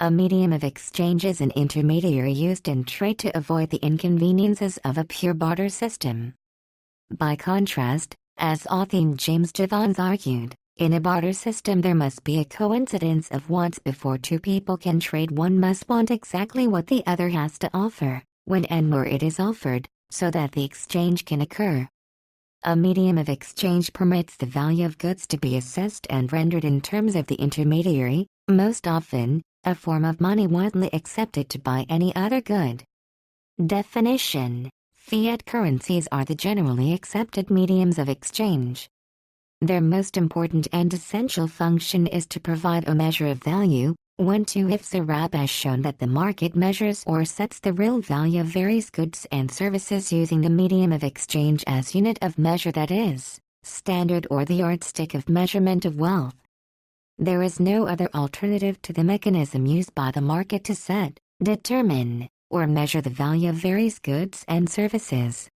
A medium of exchange is an intermediary used in trade to avoid the inconveniences of a pure barter system. By contrast, as Othien James Jevons argued, in a barter system there must be a coincidence of wants before two people can trade. One must want exactly what the other has to offer, when and where it is offered, so that the exchange can occur. A medium of exchange permits the value of goods to be assessed and rendered in terms of the intermediary, most often, a form of money widely accepted to buy any other good. Definition: Fiat currencies are the generally accepted mediums of exchange. Their most important and essential function is to provide a measure of value, when to Hifzur Rab has shown that the market measures or sets the real value of various goods and services using the medium of exchange as unit of measure, that is, standard or the yardstick of measurement of wealth. There is no other alternative to the mechanism used by the market to set, determine, or measure the value of various goods and services.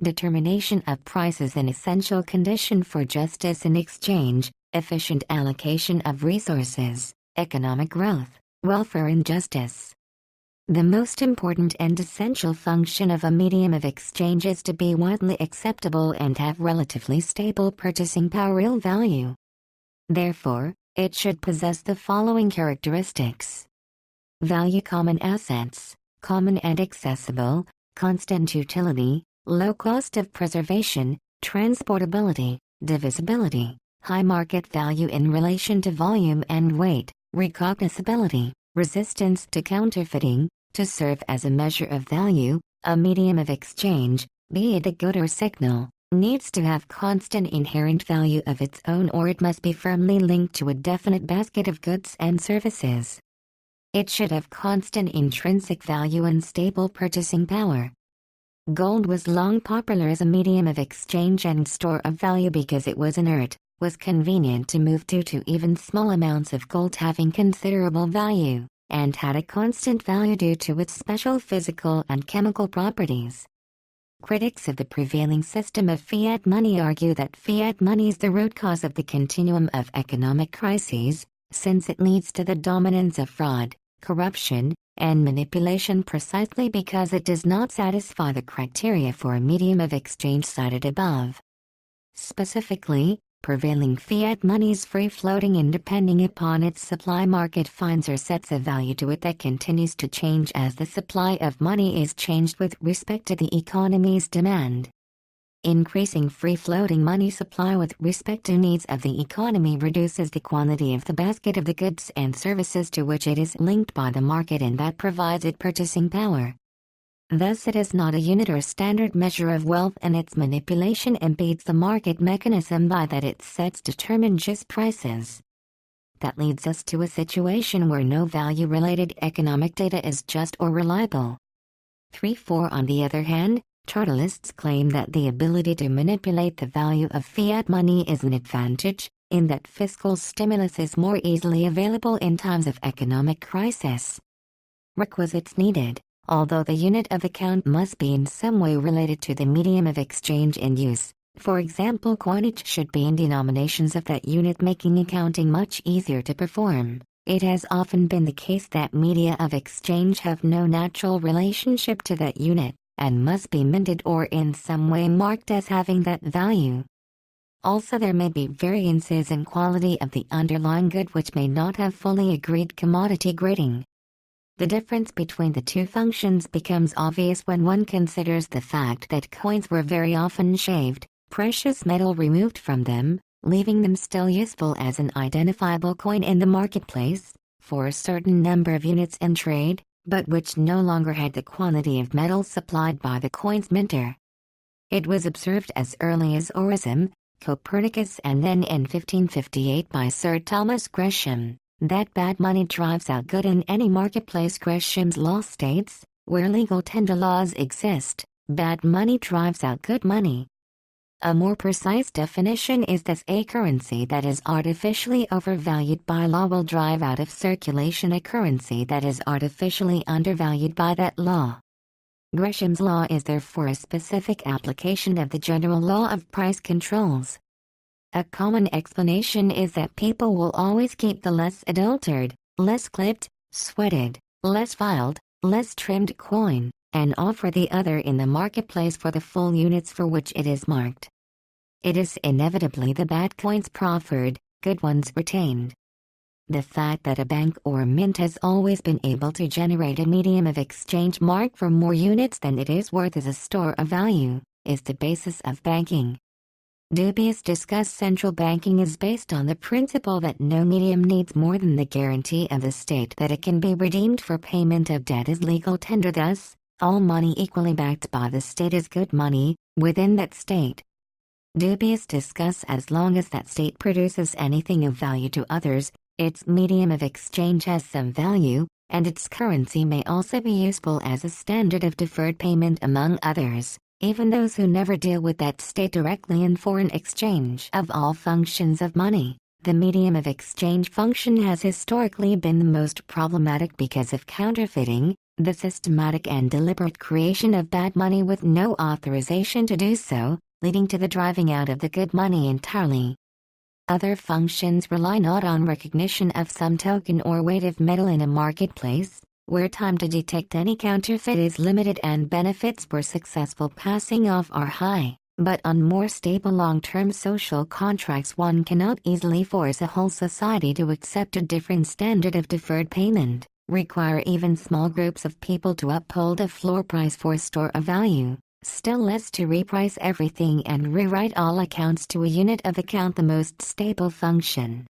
Determination of price is an essential condition for justice in exchange, efficient allocation of resources, economic growth, welfare and justice. The most important and essential function of a medium of exchange is to be widely acceptable and have relatively stable purchasing power, real value. Therefore, it should possess the following characteristics: value, common assets, common and accessible, constant utility, low cost of preservation, transportability, divisibility, high market value in relation to volume and weight, recognizability, resistance to counterfeiting. To serve as a measure of value, a medium of exchange, be it a good or signal, needs to have constant inherent value of its own, or it must be firmly linked to a definite basket of goods and services. It should have constant intrinsic value and stable purchasing power. Gold was long popular as a medium of exchange and store of value because it was inert, was convenient to move due to even small amounts of gold having considerable value, and had a constant value due to its special physical and chemical properties. Critics of the prevailing system of fiat money argue that fiat money is the root cause of the continuum of economic crises, since it leads to the dominance of fraud, corruption, and manipulation precisely because it does not satisfy the criteria for a medium of exchange cited above. Specifically, prevailing fiat money's free-floating and depending upon its supply market finds or sets a value to it that continues to change as the supply of money is changed with respect to the economy's demand. Increasing free-floating money supply with respect to needs of the economy reduces the quantity of the basket of the goods and services to which it is linked by the market, and that provides it purchasing power. Thus it is not a unit or standard measure of wealth, and its manipulation impedes the market mechanism by that it sets determined just prices. That leads us to a situation where no value-related economic data is just or reliable. 3-4 On the other hand, chartists claim that the ability to manipulate the value of fiat money is an advantage, in that fiscal stimulus is more easily available in times of economic crisis. Requisites needed. Although the unit of account must be in some way related to the medium of exchange in use, for example coinage should be in denominations of that unit, making accounting much easier to perform. It has often been the case that media of exchange have no natural relationship to that unit, and must be minted or in some way marked as having that value. Also there may be variances in quality of the underlying good which may not have fully agreed commodity grading. The difference between the two functions becomes obvious when one considers the fact that coins were very often shaved, precious metal removed from them, leaving them still useful as an identifiable coin in the marketplace, for a certain number of units in trade, but which no longer had the quantity of metal supplied by the coin's minter. It was observed as early as Orism, Copernicus, and then in 1558 by Sir Thomas Gresham, that bad money drives out good in any marketplace. Gresham's law states, where legal tender laws exist, bad money drives out good money. A more precise definition is that a currency that is artificially overvalued by law will drive out of circulation a currency that is artificially undervalued by that law. Gresham's law is therefore a specific application of the general law of price controls. A common explanation is that people will always keep the less adulterated, less clipped, sweated, less filed, less trimmed coin, and offer the other in the marketplace for the full units for which it is marked. It is inevitably the bad coins proffered, good ones retained. The fact that a bank or mint has always been able to generate a medium of exchange marked for more units than it is worth as a store of value, is the basis of banking. Dubious discuss central banking is based on the principle that no medium needs more than the guarantee of the state that it can be redeemed for payment of debt as legal tender. Thus, all money equally backed by the state is good money, within that state. Dubious discuss as long as that state produces anything of value to others, its medium of exchange has some value, and its currency may also be useful as a standard of deferred payment among others. Even those who never deal with that state directly in foreign exchange. Of all functions of money, the medium of exchange function has historically been the most problematic because of counterfeiting, the systematic and deliberate creation of bad money with no authorization to do so, leading to the driving out of the good money entirely. Other functions rely not on recognition of some token or weight of metal in a marketplace, where time to detect any counterfeit is limited and benefits for successful passing off are high, but on more stable long-term social contracts one cannot easily force a whole society to accept a different standard of deferred payment, require even small groups of people to uphold a floor price for a store of value, still less to reprice everything and rewrite all accounts to a unit of account, the most stable function.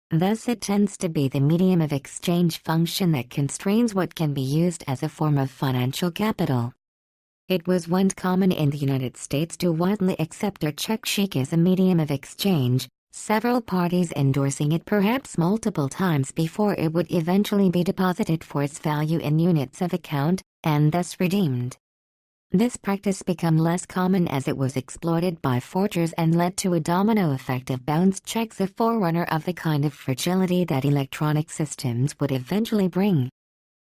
Thus it tends to be the medium of exchange function that constrains what can be used as a form of financial capital. It was once common in the United States to widely accept a check sheet as a medium of exchange, several parties endorsing it perhaps multiple times before it would eventually be deposited for its value in units of account, and thus redeemed. This practice became less common as it was exploited by forgers and led to a domino effect of bounced checks, a forerunner of the kind of fragility that electronic systems would eventually bring.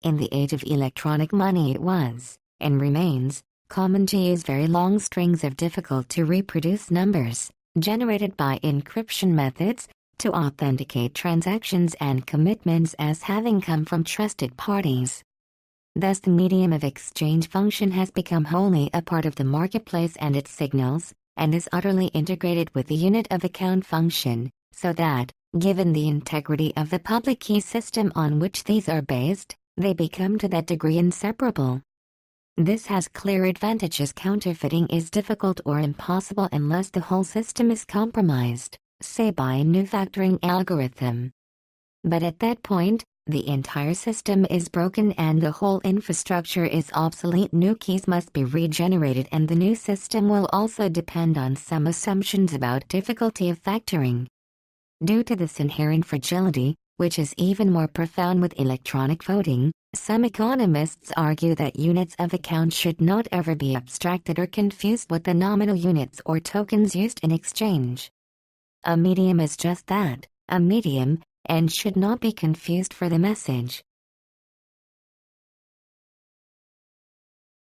In the age of electronic money it was, and remains, common to use very long strings of difficult-to-reproduce numbers, generated by encryption methods, to authenticate transactions and commitments as having come from trusted parties. Thus the medium of exchange function has become wholly a part of the marketplace and its signals, and is utterly integrated with the unit of account function, so that, given the integrity of the public key system on which these are based, they become to that degree inseparable. This has clear advantages. Counterfeiting is difficult or impossible unless the whole system is compromised, say by a new factoring algorithm. But at that point, the entire system is broken and the whole infrastructure is obsolete. New keys must be regenerated, and the new system will also depend on some assumptions about difficulty of factoring. Due to this inherent fragility, which is even more profound with electronic voting, some economists argue that units of account should not ever be abstracted or confused with the nominal units or tokens used in exchange. A medium is just that, a medium, and should not be confused for the message.